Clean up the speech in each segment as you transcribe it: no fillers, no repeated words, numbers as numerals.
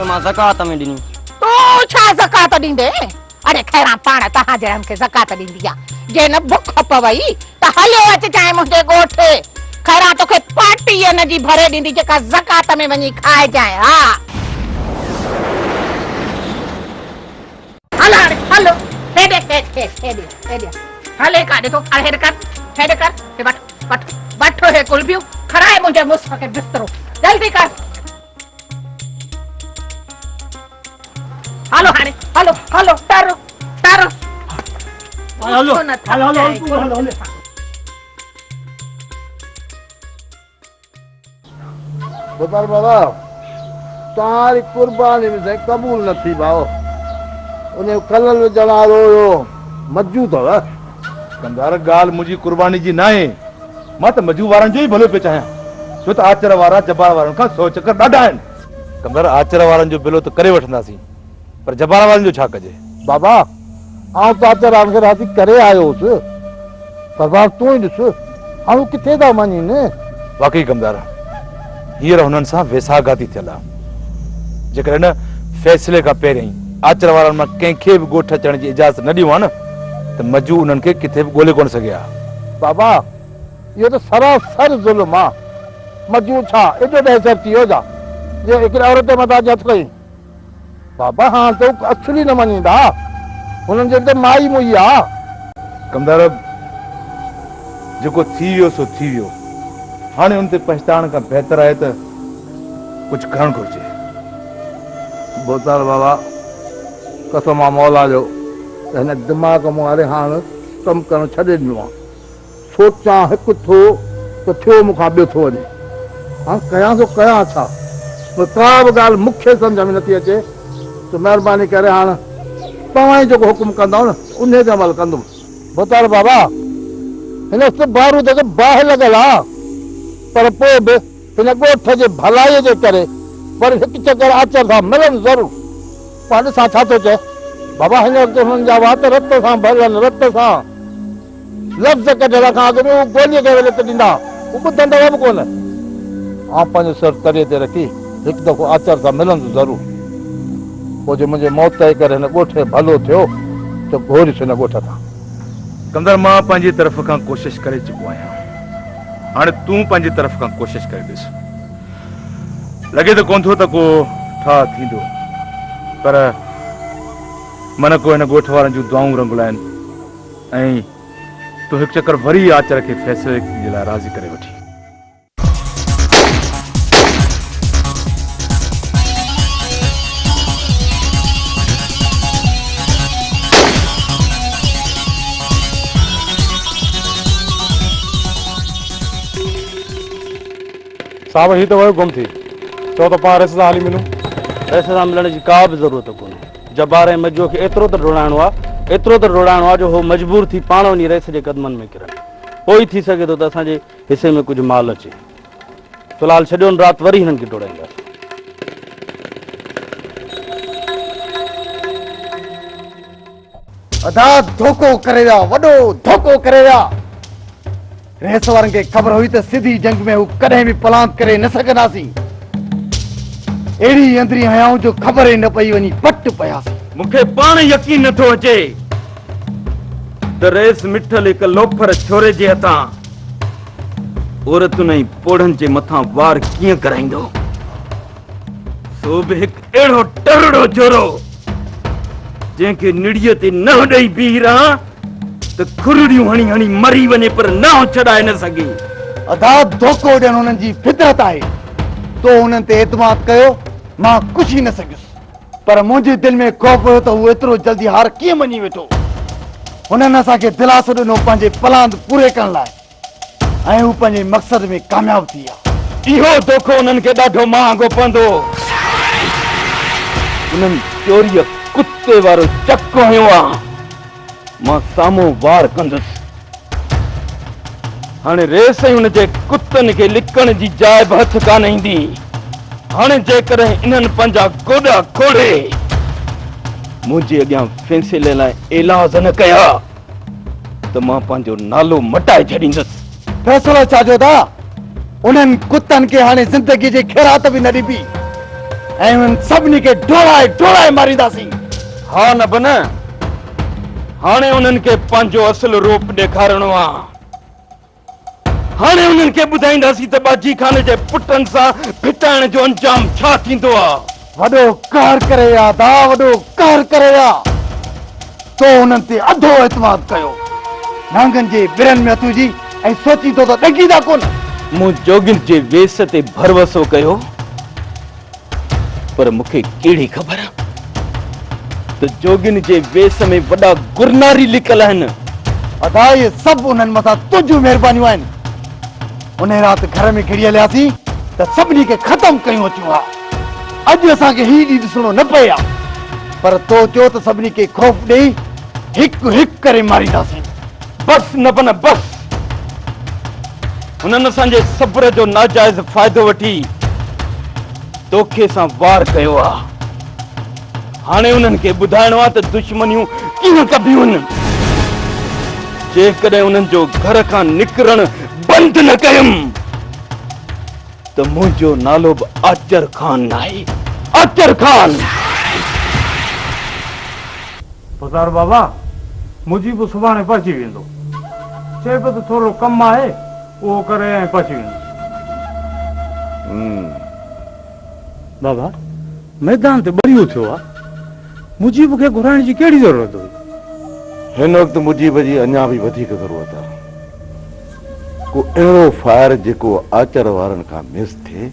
मां ज़कात में ॾिनी। तू छा ज़कात ॾींदे? अरे खैरा पाण तहां जहिड़नि खे ज़कात ॾींदी आहे। जे न बुख पवई त हलियो अच चाहे मुंहिंजे ॻोठु। खैरा तोखे पार्टी न जी भरे ॾींदी जेका ज़कात में वञी खाए जाए। हा हल हाणे हलो हेॾे हेॾे हले काॾे तो हेॾे कर वठ हे कुलबियूं खराए मुंहिंजे मुस्फ खे बिस्तरो जल्दी कर। हलो हाणे हलो टर हलो बताओ बाबा तारी कुर्बानी में से कबूल न थी भाओ उन्हें कलल विझण वारो मज्जू अथव। कंदार गाल मुंहिंजी कुर्बानी जी न आहे। मां त मजू वारनि जो ई भलो पियो चाहियां छो त आचर वारा जबार वारनि खां 100 चकर ॾाढा आहिनि। कंदार आचर वारनि जो बिलो त करे वठंदासीं पर जबार वारनि जो छा कजे? बाबा आउं त आचर वारनि खे राती करे आयो हुउसि पर बाबा तूं ई ॾिस हाणे किथे था वञनि। वाकई कंदार हींअर हुननि सां वेसाघाती थियल आहे। जेकर हिन फैसले खां पहिरियों आचर वारनि मां कंहिंखे बि ॻोठ अचण जी इजाज़त न ॾियो आहे न त मजू उन्हनि खे किथे बि ॻोल्हे कोन सघिया। बाबा इहो त सरासर ज़ुल्म आहे। मजू छा एॾो दहशत थी वियो जो हिकिड़े औरत जे मथां हथ कई। बाबा हाणे त असली न मञींदा हुननि जे त माई मुई आहे। कंदार जेको थी वियो सो थी वियो। हाणे उन ते पछताइण खां बहितर आहे त कुझु करणु घुरिजे। बोताल बाबा कसम आहे मौला जो त हिन दिमाग़ मां हाणे कमु करणु छॾे ॾिनो आहे। सोचां हिकु थो त थियो मूंखां ॿियो थो वञे। हाणे कयां थो कयां छा? का बि ॻाल्हि मूंखे सम्झ में नथी अचे त महिरबानी करे हाणे तव्हां ई जेको हुकुम कंदव न उन ते अमल कंदुमि। बोताल बाबा हिन बारूद खे बाहि लॻल आहे पर पोइ बि हिन ॻोठ जे भलाईअ जे करे वरी हिकु चकर आचर सां मिलनि ज़रूरु। पाण ॾिसां छा थो चए। बाबा हिन वक़्तु हुननि जा वात रत सां भरियल रत सां लफ़्ज़ कढण खां अॻु में हू गोलीअ खे वेले त ॾींदा हू ॿुधंदव बि कोन। आउं पंहिंजो सर तरीअ ते रखी हिकु दफ़ो आचर सां मिलंदुसि ज़रूरु। पोइ जे मुंहिंजे मौत जे करे हिन ॻोठ भलो थियो त घोरिस हिन ॻोठ खां। कंदर मां पंहिंजी तरफ़ खां कोशिशि करे चुको आहियां। हाणे तूं पंहिंजी तरफ़ खां कोशिशि करे ॾिस। लॻे त कोन थो त को ठा थींदो पर मन को हिन ॻोठ वारनि जूं दुआऊं रंगुल आहिनि ऐं तूं हिकु चकर वरी आचर खे फ़ैसिले जे लाइ राज़ी करे वठी। साहब ही तो वो गुम थी तो पाण रिश्तेदार हाली मिलूं। रिश्तेदार मिलण जी का बि ज़रूरत कोन्हे। जबार ऐं मजो खे एतिरो त रुड़ाइणो आहे जो हो मजबूर थी पाण वञी रेस जे कदमनि में किरनि। पोइ थी सघे थो त असांजे हिसे में कुझु माल अचे। फिलहाल छॾियो राति वरी हिननि खे टोड़ाईंदासीं। अदा धोखो करे विया, वॾो धोखो करे विया। रेस वारनि खे ख़बर हुई त सिधी जंग में हू कॾहिं बि पलांत करे न सघंदासीं। अहिड़ी अंदरी हयाऊं जो ख़बर ई न पई वञी पट पियासीं। मूंखे पाण यकीन नथो अचे त रेस मिठल हिकु लोफर छोरे जे हथां औरतुनि ऐं पोड़नि जे मथां वार कीअं कराईंदो। सो बि हिकु अहिड़ो टरड़ो जोरो जंहिंखे निड़ीअ ते न ॾेई बीह रहां त खुरड़ियूं हणी हणी मरी वञे पर न छॾाए न सघे। अदा धोखो ॾियणु हुननि जी फितरत आहे। तो हुननि ते एतमाद कयो मां कुझु ई न सघियुसि पर मुंहिंजे दिलि में ख़ौफ़ हुयो त हू एतिरो जल्दी हार कीअं मञी वेठो। हुननि असांखे दिलासो ॾिनो पंहिंजे प्लान पूरे करण लाइ ऐं हू पंहिंजे मक़सद में कामयाब थी विया। इहो धोखो हुननि खे ॾाढो महांगो पवंदो। हुननि चोरीअ कुते वारो चक हयो आहे। मां साम्हूं वार कंदुसि। हाणे रेस ई हुनजे कुतनि खे लिकण जी जाइ बि हथ कान ईंदी। हाणे जेकॾहिं इन्हनि पंहिंजा गोॾा खोड़े मुंहिंजे अॻियां फैसले लाइ इलाज न कया त मां पंहिंजो नालो मटाए छॾींदुसि। फैसलो छा जो था? उन्हनि कुतनि खे हाणे ज़िंदगी जे ख़ैरात बि न ॾिबी। ऐं उन्हनि सभिनी खे ढोड़ाए ढोड़ाए मारींदासीं। हा न बन, हाणे उन्हनि खे पंहिंजो असुल रूप ॾेखारणो आहे। हाणे उन्हनि खे ॿुधाईंदासीं त बाजी खान जे पुटनि सां फिटाइण जो अंजाम छा थींदो आहे। वॾो कहर करे या दा, वॾो कहर करे या। तो उन्हनि ते अधो एतमाद कयो, नांगनि जे बिरनि में हथू जी ऐं सोची तो त ॾकींदा कोन। मूं जोगिन जे वेस ते भरवसो कयो, पर मूंखे कहिड़ी ख़बर त जोगिन जे वेस में वॾा गुरनारी लिकल आहिनि। अदा ये सभु उन्हनि मथां तुंहिंजूं महिरबानियूं आहिनि। उन राति घर में घिड़ी हलियासीं त सभिनी खे ख़तम कयूं अचूं हा। अॼु असांखे ही ॾींहुं ॾिसणो न पए हा, पर तो चयो त सभिनी खे ख़ौफ़ ॾेई हिकु हिकु करे मारींदासीं। बस न बन बस, उन्हनि असांजे सब्र जो नाजाइज़ फ़ाइदो वठी तोखे सां वार कयो आहे। हाणे उन्हनि खे ॿुधाइणो आहे त दुश्मनियूं कीअं कबियूं आहिनि। जेकॾहिं उन्हनि जो घर खां निकिरणु बंदि न कयुमि त मुंहिंजो नालो बि आचर खान नाहे। आचर खान। पसार बाबा, मुंहिंजी बि सुभाणे पहुची वेंदो। चए पियो त थोरो कमु आहे, उहो करे ऐं पहुची वेंदो। बाबा, मैदान ते ॿरियो थियो आहे, मुजीब खे घुराइण जी कहिड़ी ज़रूरत हुई? हिन वक़्तु मुजीब जी अञा बि वधीक ज़रूरत आहे। को अहिड़ो फायर जेको आचर वारनि खां मिस थिए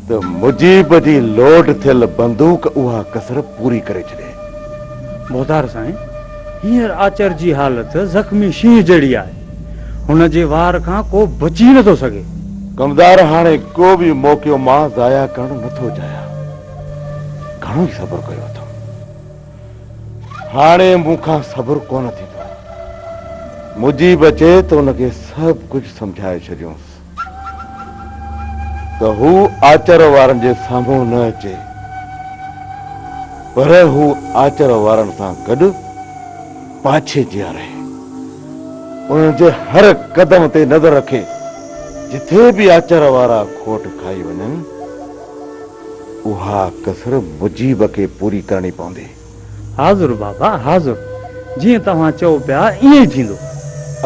त मुजीब जी लोड थियल बंदूक उहा कसर पूरी करे छॾे। मोहतार साईं, हींअर आचर जी हालत ज़ख़्मी शींहं जहिड़ी आहे। हुन जे वार खां को बची नथो सघे। कमदार, हाणे को बि मौक़ो मां ज़ाया करणु नथो चाहियां। घणो ई सब्र कयो अथमि, हाणे मूंखां सब्र कोन थींदो। मुजीब अचे त हुनखे सभु कुझु सम्झाए छॾियोसि त हू आचर वारनि जे साम्हूं न अचे, पर हू आचर वारनि सां गॾु पाछे जिया रहे। उन्हनि जे हर कदम ते नज़र रखे। जिथे बि आचर वारा खोट खाई वञनि, उहा कसर मुजीब खे पूरी करणी पवंदी। हाज़ुर बाबा हाज़ुर, जीअं तव्हां चओ पिया ईअं ई थींदो।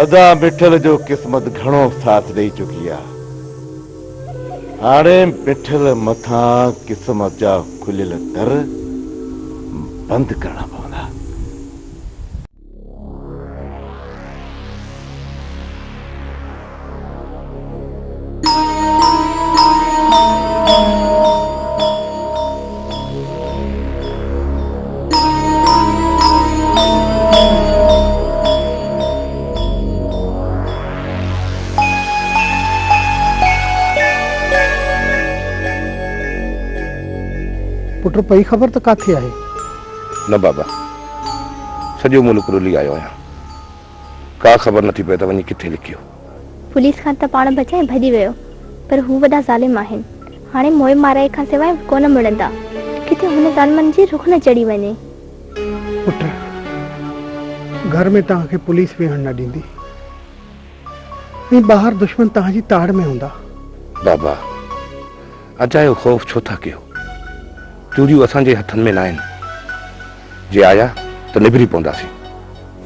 अदा मिठल जो क़िस्मत घणो साथ ॾेई चुकी आहे। हाणे मिठल मथां क़िस्मत जा खुलियल दर बंदि करणा पवंदा। पुट पई ख़बर त काथे आहे? न बाबा, सॼो मुल्क रुली आयो आहियां, का ख़बर नथी पए त वञी किथे लिखियो। पुलिस खां त पाण बचाए भॼी वियो, पर हू वॾा ज़ालिम आहिनि। हाणे मोए माराए खां सवाइ कोन मिलंदा। किथे हुन ज़ालिमनि जी रुख न चढ़ी वञे। पुट, घर में तव्हांखे पुलिस वेहण न ॾींदी, ऐं ॿाहिरि दुश्मन तव्हांजी ताड़ में हूंदा। बाबा, अजायो ख़ौफ़ छो था कयो? चूड़ियूं असांजे हथनि में न आहिनि। जे आया त निभरी पवंदासीं।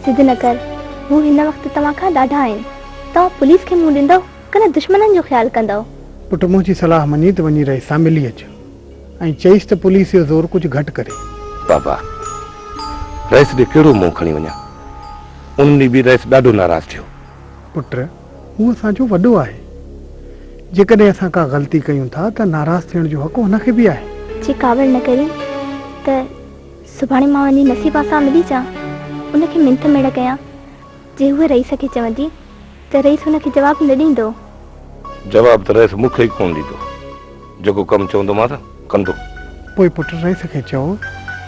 सिद्ध न कर, हू हिन वक़्तु तव्हां खां ॾाढा आहिनि। तव्हां पुलिस खे मुंहुं ॾींदव कन दुश्मननि जो ख़्यालु कंदव? पुट, मुंहिंजी सलाह मञी त वञी रही सां मिली अचु ऐं चईसि त पुलिस जो ज़ोर कुझु घटि करे। बाबा, रईस ॾे कहिड़ो मुंहुं खणी वञा? उन ॾींहुं बि रईस ॾाढो नाराज़ थियो। पुट, हू असांजो वॾो आहे। जेकॾहिं असां का ग़लती कयूं था त नाराज़ थियण जो हक़ हुनखे बि आहे। जे कावड़ न करी त सुभाणे मां वञी नसीबा सां मिली अचां, उनखे मिंथ मेड़ कयां। जे उहे रईस खे चवंदी त रईस हुनखे जवाबु न ॾींदो। जवाबु त रईस मूंखे ई कोन ॾींदो। जेको कमु चवंदो मां त कंदो। पोइ पुट रईस खे चओ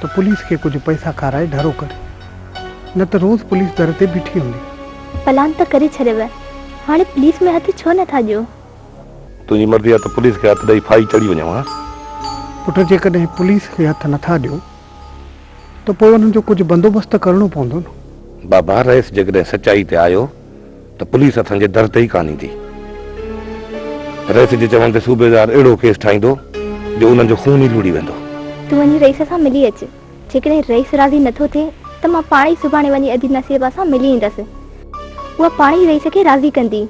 त पुलिस खे कुझु पैसा खाराए ढरो करे, न त रोज़ पुलिस दर ते बीठी हूंदी। प्लान त करे छॾियव, हाणे पुलिस में हथ छो नथा ॾियो? तुंहिंजी मर्ज़ी आहे त पुलिस खे हथ ॾेई फाई चढ़ी वञां। हा पुट, जेकॾहिं पुलिस खे हथ नथा ॾियो त पोइ हुननि जो कुझु बंदोबस्तु करणो पवंदो न। बाबा, रईस जेकॾहिं सचाई ते आयो त पुलिस असांजे दर ते ई कान ईंदी। रईस जे चवण ते सूबेदार अहिड़ो केस ठाहींदो जो उन्हनि जो खून ई लुड़ी वेंदो। तूं वञी रईस सां मिली अच। जेकॾहिं रईस राज़ी नथो थिए त मां पाण ई सुभाणे वञी अदी नसीबा सां मिली ईंदसि। उहा पाण ई रईस खे राज़ी कंदी।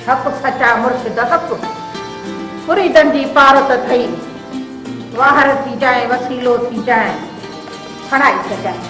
हक सचा मुर्शिद हक पूरी दंडी पार त थई वाहर थी जाए वसीलो थी जाए खणाई सजाए।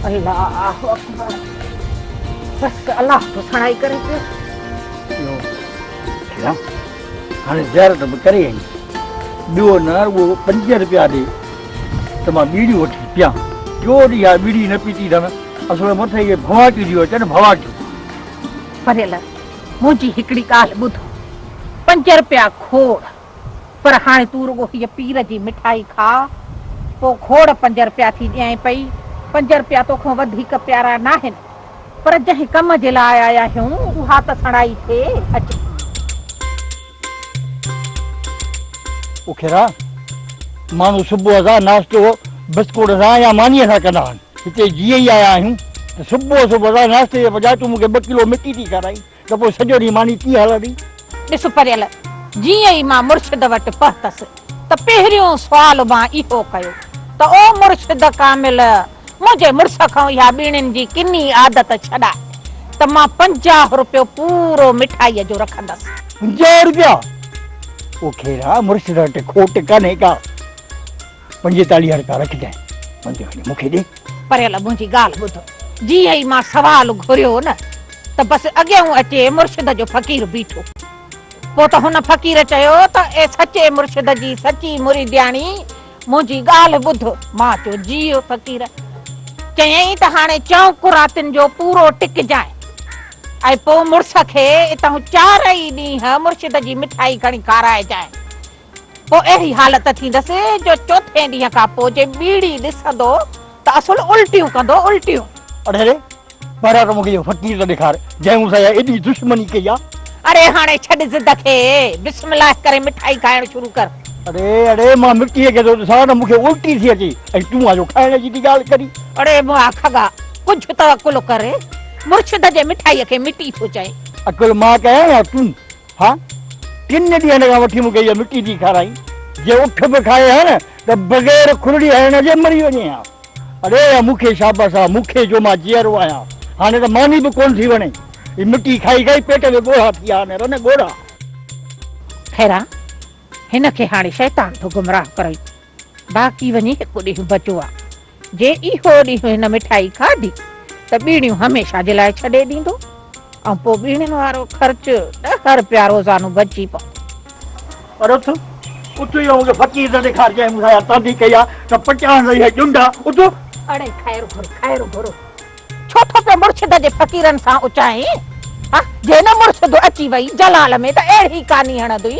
अल्लाह अकबर बस अल्लाह तो सणाई करे पियो। हाणे ज़हर त करे आई ॿियो न उहो 5 रुपया ॾे त मां बीड़ी वठी पियां। जो ॾींहुं आहे बीड़ी न पीती अथनि असुल मथे इहे भवाटियूं थी अचनि भवाटियूं। परेल मुंहिंजी हिकिड़ी ॻाल्हि ॿुधो 5 रुपया खोड़ पर हाणे तूं रुगो हीअ पीर जी मिठाई खा पोइ खोड़ 5 रुपया थी ॾियां पई। 5 रुपया तोखां वधीक प्यारा न आहिनि पर जंहिं कम जे लाइ आया आहियूं उहा त सणाई थिए। अच उखेरा माण्हू सुबुह सां नाश्तो बिस्कुट सां या मानीअ सां कंदा आहिनि। हिते जीअं ई आया आहियूं त सुबुह सां नाश्ते जे बजाए तूं मूंखे 2 किलो मिटी थी खाराई त पोइ सॼो ॾींहुं मानी कीअं हलंदी? ॾिस परेल जीअं ई मां मुर्शिद वटि पहुतसि त पहिरियों सुवाल मां इहो कयो त ओ मुर्शिद कामिल मुंहिंजे मुड़ुस खां इहा ॿीणियुनि जी किनी आदत छॾाए त मां 50 रुपयो पूरो मिठाईअ जो रखंदसि। 50 रुपया? उखेरा मुर्शिद वटि खोट कान्हे का। 45 रुपया रखजांइ मूंखे ॾे। परेल मुंहिंजी ॻाल्हि ॿुधो जीअं ई मां सवाल घुरियो न त बसि अॻियां अचे मुर्शिद जो फ़क़ीर बीठो। पोइ त हुन फ़क़ीर चयो त ए सचे मुर्शिद जी सची मुरीदियाणी मुंहिंजी ॻाल्हि ॿुध। मां चयो जीओ फ़क़ीर। चयईं त हाणे चौंक रातिनि जो पूरो टिकजांइ ऐं पोइ मुड़ुस खे इतां 4 ई ॾींहं मुर्शिद जी मिठाई खणी खाराइजांइ। पोइ अहिड़ी हालत थींदसि जो 4थे ॾींहं खां पोइ जे बीड़ी ॾिसंदो त असुल उल्टियूं कंदो उल्टियूं। अरे पर मूंखे इहो फ़क़ीर त ॾेखार जंहिं मूंसां एॾी दुश्मनी कई आहे। अरे हाणे छॾ ज़िद खे बिस्मिल्लाह करे मिठाई खाइण शुरू कर। अरे मां मिटीअ खे थो ॾिसां न मूंखे उल्टी थी अचे ऐं तूं आजो खाइण जी थी ॻाल्हि करी। अरे मुआ खगा कुझु त अकुल करे मुर्शिद जे मिठाईअ खे मिटी थो चए। अकुल मां कयां या तूं? हा 3 ॾींहंनि खां वठी मूंखे इहा मिटी थी खाराई। जे उठ बि खाए है न त बग़ैर खुरड़ी हणण जे मरी वञे हा। अरे मूंखे शाबाश आहे मूंखे जो मां जीअरो आहियां हाणे त मानी बि कोन थी वणे। ही मिटी खाई खाई पेट में ॻोड़ा थी विया आहिनि रन ॻोड़ा। खैरा हिन खे हाणे शैतान थो गुमराह करे बाक़ी वञी हिकु ॾींहुं बचियो आहे। जे इहो ॾींहुं हिन मिठाई खाधी त ॿीड़ियूं हमेशह जे लाइ छॾे ॾींदो ऐं पोइ ॿीड़ियुनि वारो ख़र्च 10 रुपया रोज़ानो बची पवंदो। अरे उठ इहो मूंखे फ़क़ीर न ॾेखार जंहिं मूंसां तादी कई आहे त 50 इहा ॼुंडा उठ। अड़े खैर घुर छो थो पियो मुर्शिद जे फ़क़ीरनि सां उचाई? हा जे न मुर्शिद अची वई जलाल में त अहिड़ी कानी हणंदी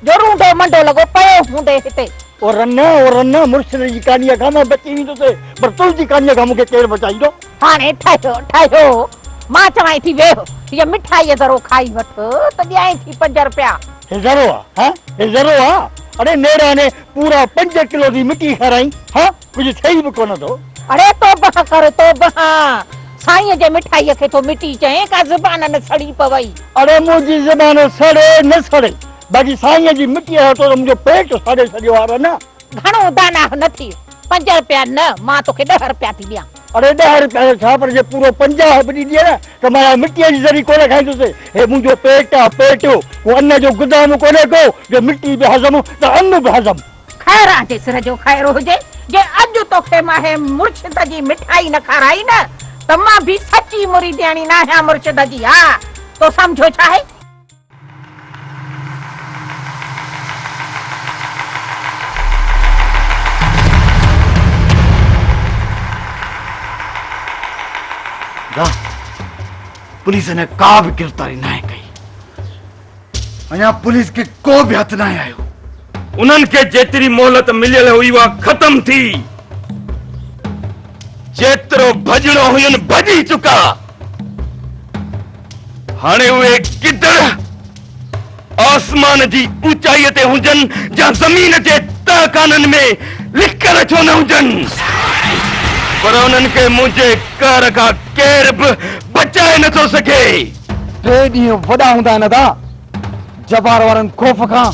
जो रूंडो मंडो लॻो पियो हूंदे हिते। और रन मुर्शिद जी कहानीअ खां मां बची वेंदुसि पर तुंहिंजी कहानीअ खां मूंखे केरु बचाईंदो? हाणे ठाहियो मां चवां थी वेह हीअ मिठाई ज़रो खाई वठ त ॾियां थी 5 रुपया। हे ज़रो आहे? हा हे ज़रो आहे? अरे नेड़ा ने पूरा 5 किलो जी मिटी खाराई। हा कुझु ठही बि कोन थो। अरे तौबा कर तौबा साईं जे मिठाईअ खे तो मिटी चए का ज़बान न सड़ी पवई। अरे मुंहिंजी ज़बान सड़े न सड़े बाक़ी साईं जी मिटीअ तो मुंहिंजो पेट सड़े सॼो आहे न। घणो दाना न थी 5 रुपया न मां तोखे 10 रुपया थी ॾियां। अरे 10 रुपया छा पर जे पूरो 50 बि ॾिए न त मां मिटीअ जी ज़री कोन खाईंदुसि। हे मुंहिंजो पेट आहे पेट वो अन्न जो गुदाम कोन्हे को जो मिटी बि हज़म त अन्न बि हज़म। खैरा जे सिर जो खैर हुजे जे अॼु तोखे मां मुर्शिद जी मिठाई न खाराई न त मां भी सच्ची मुरीदियाणी न आहियां मुर्शिद जी। हा तो समझो छा है? पुलिस ने का भी गिरफ्तारी ना कई, अञा पुलिस के को भी हथ ना आयो। उन्हनि खे जेतिरी मोहलत मिलियल हुई उहा ख़तम थी। जेतिरो भॼणो हुयुनि भॼी चुका। हाणे उहे गिदड़ आसमान जी ऊचाईअ ते हुजनि या ज़मीन जे तहखाननि में लिकल छो न हुजनि, पर उन्हनि खे मुंहिंजे कहर खां केर बि बचाए नथो सघे। 3 ॾींहं वॾा हूंदा आहिनि दा, जबार वारनि खौफ़ खां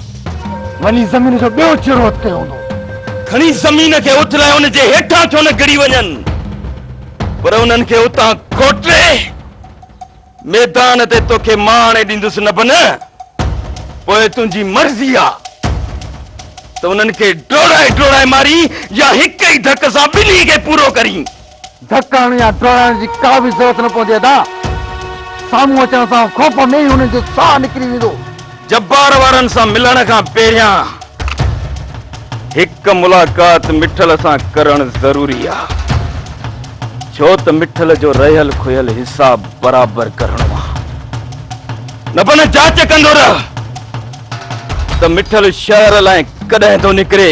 वञी ज़मीन जो ॿियो चिरो कयो हूंदो। खणी ज़मीन खे उथलाए उन जे हेठां छो न गिरी वञनि, पर उन्हनि खे उतां कोटे मैदान ते तोखे मां हाणे ॾींदुसि न बि न, पोइ तुंहिंजी मर्ज़ी आहे त उन्हनि खे डोड़ाए मारी या हिक ई धक सां ॿिन्ही खे पूरो करी। धकाइण या डोड़ाइण जी का भी ज़रूरत न पवंदी दा, साम्हूं अचण सां खौफ़ में ई हुननि जो साह निकिरी वेंदो। जब्बार वारनि सां मिलण खां पहिरियां हिक मुलाक़ात मिठल सां करणु ज़रूरी आहे, छो त मिठल जो रहियल खुयल हिसाब बराबर करणो आहे। न बन जांच कंदो रह त मिठल शहर लाइ कॾहिं थो निकिरे।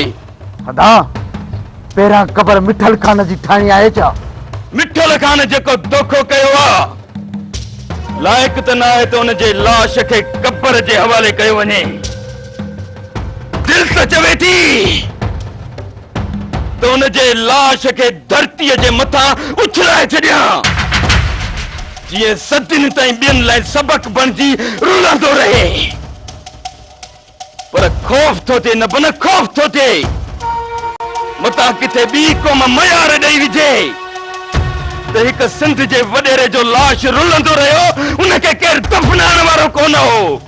अदा पहिरियां ख़बर मिठल खान जी ठाणी आहे छा? मिठल खान जेको धोखो कयो आहे लाइक़ त न आहे त उन जे लाश खे कब्र जे हवाले कयो वञे। दिल त चवे थी त उन जे लाश खे धरतीअ जे मथां उछलाए छॾियां, जीअं सदियुनि ताईं ॿियनि लाइ सबक बणिजी रुलंदो रहे। पर खौफ़ थो थिए न बन खौफ़ थो थिए, मतां किथे ॿी क़ौम मयार ॾेई विझे त हिक सिंध जे वॾेरे जो लाश रुलंदो रहियो, उनखे केरु दफ़नाइण वारो कोन हो।